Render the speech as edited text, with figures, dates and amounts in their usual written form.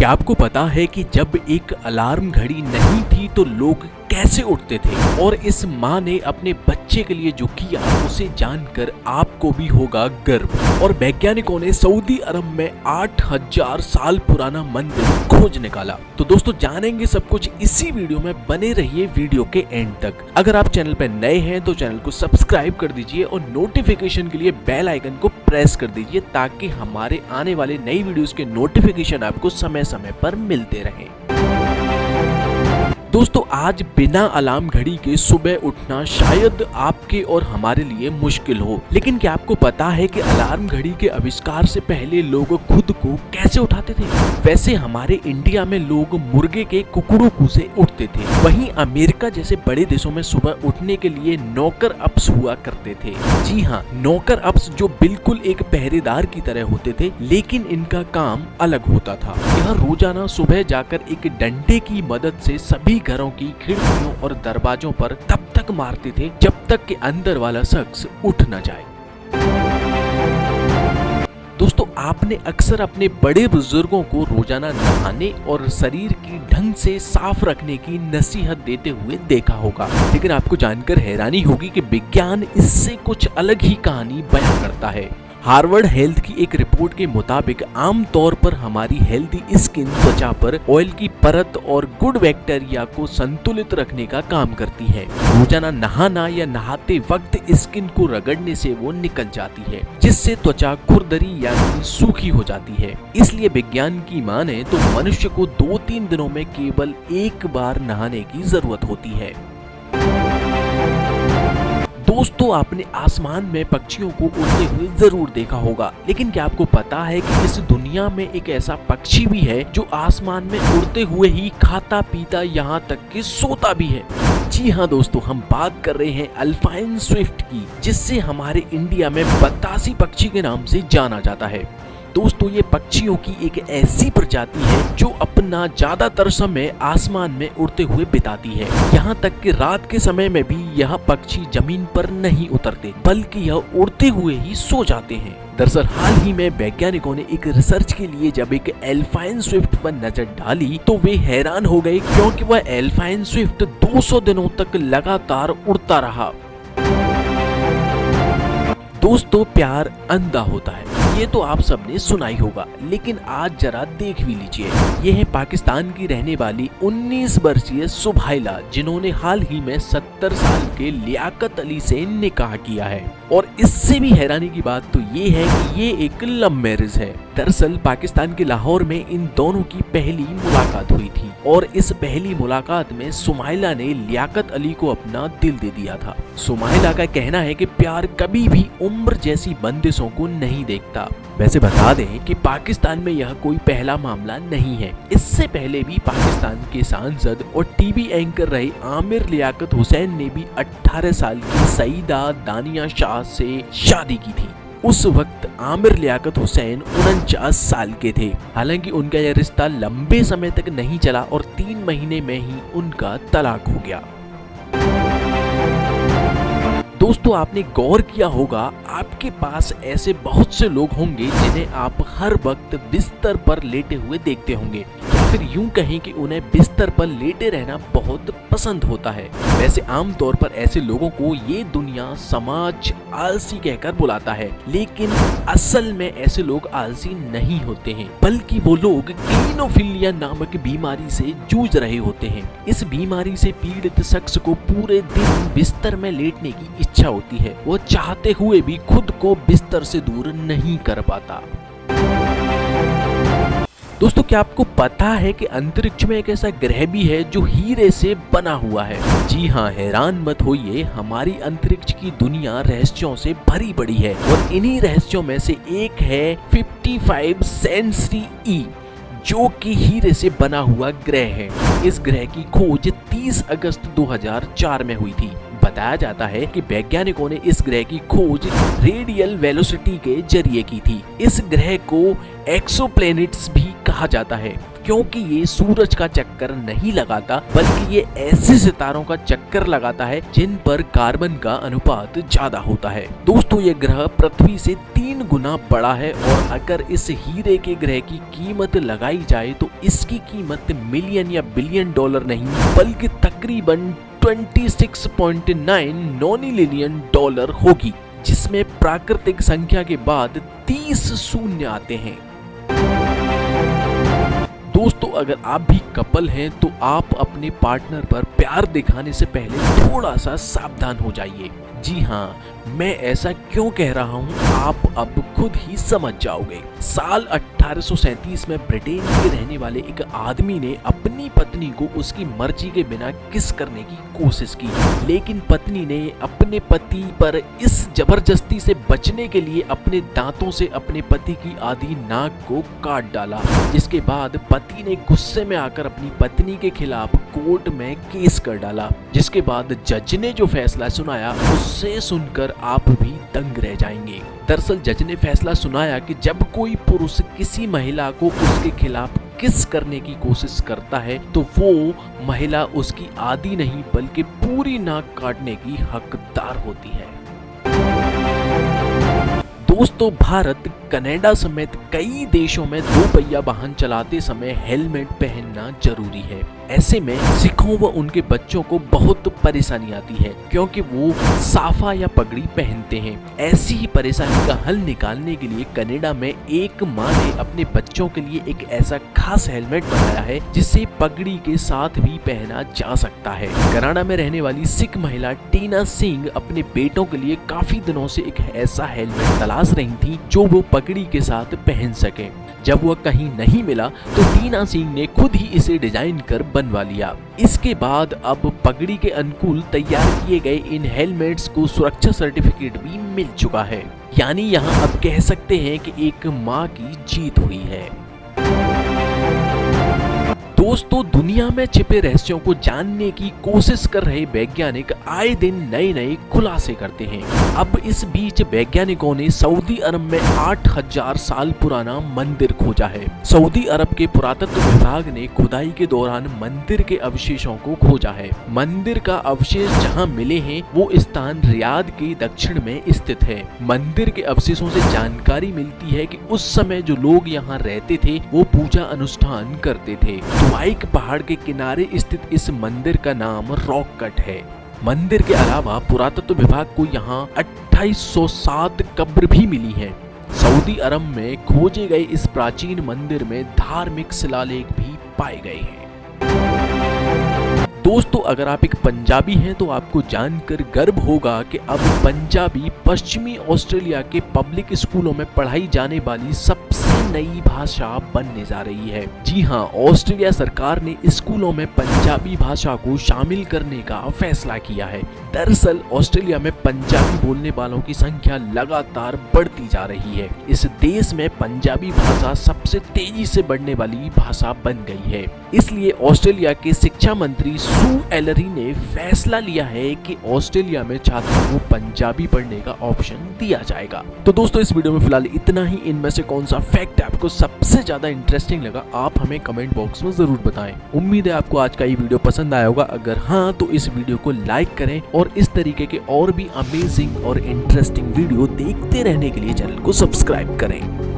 क्या आपको पता है कि जब एक अलार्म घड़ी नहीं थी तो लोग कैसे उठते थे, और इस माँ ने अपने बच्चे के लिए जो किया उसे जानकर आपको भी होगा गर्व। और वैज्ञानिकों ने सऊदी अरब में 8000 साल पुराना मंदिर खोज निकाला। तो दोस्तों जानेंगे सब कुछ इसी वीडियो में, बने रहिए वीडियो के एंड तक। अगर आप चैनल पर नए हैं तो चैनल को सब्सक्राइब कर दीजिए और नोटिफिकेशन के लिए बेल आइकन को प्रेस कर दीजिए ताकि हमारे आने वाले नई वीडियोस के नोटिफिकेशन आपको समय समय पर मिलते रहें। दोस्तों आज बिना अलार्म घड़ी के सुबह उठना शायद आपके और हमारे लिए मुश्किल हो, लेकिन क्या आपको पता है कि अलार्म घड़ी के आविष्कार से पहले लोग खुद को कैसे उठाते थे? वैसे हमारे इंडिया में लोग मुर्गे के कुकड़ू से उठते थे, वहीं अमेरिका जैसे बड़े देशों में सुबह उठने के लिए नौकर अप्स हुआ करते थे। जी हाँ, नौकर अप्स जो बिल्कुल एक पहरेदार की तरह होते थे, लेकिन इनका काम अलग होता था। यह रोजाना सुबह जाकर एक डंडे की मदद से सभी घरों की खिड़कियों और दरवाजों पर तब तक मारते थे जब तक कि अंदर वाला शख्स उठ न जाए। दोस्तों आपने अक्सर अपने बड़े बुजुर्गों को रोजाना नहाने और शरीर की ढंग से साफ रखने की नसीहत देते हुए देखा होगा, लेकिन आपको जानकर हैरानी होगी कि विज्ञान इससे कुछ अलग ही कहानी बयां करता है। हार्वर्ड हेल्थ की एक रिपोर्ट के मुताबिक आमतौर पर हमारी हेल्दी स्किन त्वचा पर ऑयल की परत और गुड बैक्टीरिया को संतुलित रखने का काम करती है। रोजाना नहाना या नहाते वक्त स्किन को रगड़ने से वो निकल जाती है, जिससे त्वचा खुरदरी यानी सूखी हो जाती है। इसलिए विज्ञान की माने तो मनुष्य को 2-3 दिनों में केवल एक बार नहाने की जरूरत होती है। दोस्तों आपने आसमान में पक्षियों को उड़ते हुए जरूर देखा होगा, लेकिन क्या आपको पता है कि इस दुनिया में एक ऐसा पक्षी भी है जो आसमान में उड़ते हुए ही खाता पीता यहाँ तक कि सोता भी है? जी हाँ दोस्तों, हम बात कर रहे हैं अल्पाइन स्विफ्ट की, जिससे हमारे इंडिया में बतासी पक्षी के नाम से जाना जाता है। दोस्तों ये पक्षियों की एक ऐसी प्रजाति है जो अपना ज्यादातर समय आसमान में उड़ते हुए बिताती है। यहाँ तक कि रात के समय में भी यह पक्षी जमीन पर नहीं उतरते, बल्कि यह उड़ते हुए ही सो जाते हैं। दरअसल हाल ही में वैज्ञानिकों ने एक रिसर्च के लिए जब एक अल्पाइन स्विफ्ट पर नजर डाली तो वे हैरान हो गए, क्योंकि वह अल्पाइन स्विफ्ट 200 दिनों तक लगातार उड़ता रहा। दोस्तों प्यार अंधा होता है, ये तो आप सबने सुना ही होगा, लेकिन आज जरा देख भी लीजिए। ये है पाकिस्तान की रहने वाली 19 वर्षीय सुभाइला, जिन्होंने हाल ही में 70 साल के लियाकत अली से निकाह किया है। और इससे भी हैरानी की बात तो ये है कि ये एक लव मैरिज है। दरअसल पाकिस्तान के लाहौर में इन दोनों की पहली मुलाकात हुई थी, और इस पहली मुलाकात में सुमाइला ने लियाकत अली को अपना दिल दे दिया था। सुमाइला का कहना है कि प्यार कभी भी उम्र जैसी बंदिशों को नहीं देखता। वैसे बता दें कि पाकिस्तान में यह कोई पहला मामला नहीं है। इससे पहले भी पाकिस्तान के सांसद और टीवी एंकर रहे आमिर लियाकत हुसैन ने भी 18 साल की सईदा दानिया शाह से शादी की थी। उस वक्त आमिर लियाकत हुसैन 49 साल के थे। हालांकि उनका यह रिश्ता लंबे समय तक नहीं चला और 3 महीने में ही उनका तलाक हो गया। दोस्तों आपने गौर किया होगा, आपके पास ऐसे बहुत से लोग होंगे जिन्हें आप हर वक्त बिस्तर पर लेटे हुए देखते होंगे, या फिर यूं कहें कि उन्हें बिस्तर पर लेटे रहना बहुत पसंद होता है। वैसे आमतौर पर ऐसे लोगों को ये दुनिया समाज आलसी कहकर बुलाता है, लेकिन असल में ऐसे लोग आलसी नहीं होते हैं, बल्कि वो लोग क्लिनोफिलिया नामक बीमारी से जूझ रहे होते हैं। इस बीमारी से पीड़ित शख्स को पूरे दिन बिस्तर में लेटने की इच्छा होती है, वो चाहते हुए भी खुद को बिस्तर से दूर नहीं कर पाता। दोस्तों क्या आपको पता है कि अंतरिक्ष में एक ऐसा ग्रह भी है जो हीरे से बना हुआ है? जी हाँ, हैरान मत होइए, हमारी अंतरिक्ष की दुनिया रहस्यों से भरी पड़ी है, और इन्हीं रहस्यों में से एक है 55 सेंचुरी ई, जो कि हीरे से बना हुआ ग्रह है। इस ग्रह की खोज 30 अगस्त 2004 में हुई थी। बताया जाता है कि वैज्ञानिकों ने इस ग्रह की खोज रेडियल वेलोसिटी के जरिए की थी। इस ग्रह को एक्सोप्लैनेट्स भी कहा जाता है। क्योंकि ये सूरज का चक्कर नहीं लगाता, बल्कि ये ऐसे सितारों का चक्कर लगाता है जिन पर कार्बन का अनुपात ज्यादा होता है। दोस्तों, ये ग्रह पृथ्वी से 3 गुना बड़ा है और अगर इस हीरे के ग्रह की कीमत लगाई जाए तो इसकी कीमत मिलियन या बिलियन डॉलर नहीं, बल्कि तकरीबन 26.9 नॉनिलियन डॉलर होगी, जिसमें प्राकृतिक संख्या के बाद 30 शून्य आते हैं। दोस्तों, अगर आप भी कपल हैं तो आप अपने पार्टनर पर प्यार दिखाने से पहले थोड़ा सा सावधान हो जाइए। जी हाँ, मैं ऐसा क्यों कह रहा हूँ आप अब खुद ही समझ जाओगे। साल 1837 में ब्रिटेन के रहने वाले एक आदमी ने अपनी पत्नी को उसकी मर्जी के बिना किस करने की कोशिश की, लेकिन पत्नी ने अपने पति पर इस जबरदस्ती से बचने के लिए अपने दांतों से अपने पति की आधी नाक को काट डाला, जिसके बाद पति ने गुस्से में आकर अपनी पत्नी के खिलाफ कोर्ट में केस कर डाला, जिसके बाद जज ने जो फैसला सुनाया उससे सुनकर आप भी दंग रह जाएंगे। दरअसल जज ने फैसला सुनाया कि जब कोई पुरुष किसी महिला को उसके खिलाफ किस करने की कोशिश करता है तो वो महिला उसकी आधी नहीं बल्कि पूरी नाक काटने की हकदार होती है। दोस्तों, भारत, कनाडा समेत कई देशों में 2 पहिया वाहन चलाते समय हेलमेट पहनना जरूरी है। ऐसे में सिखों व उनके बच्चों को बहुत परेशानी आती है क्योंकि वो साफा या पगड़ी पहनते हैं। ऐसी ही परेशानी का हल निकालने के लिए कनाडा में एक मां ने अपने बच्चों के लिए एक ऐसा खास हेलमेट बनाया है जिसे पगड़ी के साथ भी पहना जा सकता है। कनाडा में रहने वाली सिख महिला टीना सिंह अपने बेटों के लिए काफी दिनों से एक ऐसा हेलमेट तलाश रही थी जो वो पगड़ी के साथ पहन सके। जब वह कहीं नहीं मिला तो टीना सिंह ने खुद ही इसे डिजाइन कर बनवा लिया। इसके बाद अब पगड़ी के अनुकूल तैयार किए गए इन हेलमेट्स को सुरक्षा सर्टिफिकेट भी मिल चुका है। यानी यहाँ अब कह सकते हैं कि एक माँ की जीत हुई है। दोस्तों, दुनिया में छिपे रहस्यों को जानने की कोशिश कर रहे वैज्ञानिक आए दिन नए नए खुलासे करते हैं। अब इस बीच वैज्ञानिकों ने सऊदी अरब में 8000 साल पुराना मंदिर खोजा है। सऊदी अरब के पुरातत्व विभाग ने खुदाई के दौरान मंदिर के अवशेषों को खोजा है। मंदिर का अवशेष जहां मिले हैं वो स्थान रियाद के दक्षिण में स्थित है। मंदिर के अवशेषों से जानकारी मिलती है कि उस समय जो लोग यहाँ रहते थे वो पूजा अनुष्ठान करते थे। वाइक पहाड़ के किनारे स्थित इस मंदिर का नाम रॉक कट है। मंदिर के अलावा पुरातत्व विभाग को यहाँ 2807 कब्र भी मिली है। सऊदी अरब में खोजे गए इस प्राचीन मंदिर में धार्मिक शिलालेख भी पाए गए हैं। दोस्तों, अगर आप एक पंजाबी हैं तो आपको जानकर गर्व होगा कि अब पंजाबी पश्चिमी ऑस्ट्रेलिया के पब्लिक स्कूलों में पढ़ाई जाने वाली सबसे नई भाषा बनने जा रही है। जी हाँ, ऑस्ट्रेलिया सरकार ने स्कूलों में पंजाबी भाषा को शामिल करने का फैसला किया है। दरअसल ऑस्ट्रेलिया में पंजाबी बोलने वालों की संख्या लगातार बढ़ती जा रही है। इस देश में पंजाबी भाषा सबसे तेजी से बढ़ने वाली भाषा बन गई है। इसलिए ऑस्ट्रेलिया के शिक्षा मंत्री सू एलरी ने फैसला लिया है कि ऑस्ट्रेलिया में छात्रों को पंजाबी पढ़ने का ऑप्शन दिया जाएगा। तो दोस्तों, इस वीडियो में फिलहाल इतना ही। इनमें से कौन सा फैक्ट आपको सबसे ज्यादा इंटरेस्टिंग लगा आप हमें कमेंट बॉक्स में जरूर बताएं। उम्मीद है आपको आज का ये वीडियो पसंद आया होगा। अगर हाँ तो इस वीडियो को लाइक करें और इस तरीके के और भी अमेजिंग और इंटरेस्टिंग वीडियो देखते रहने के लिए चैनल को सब्सक्राइब करें।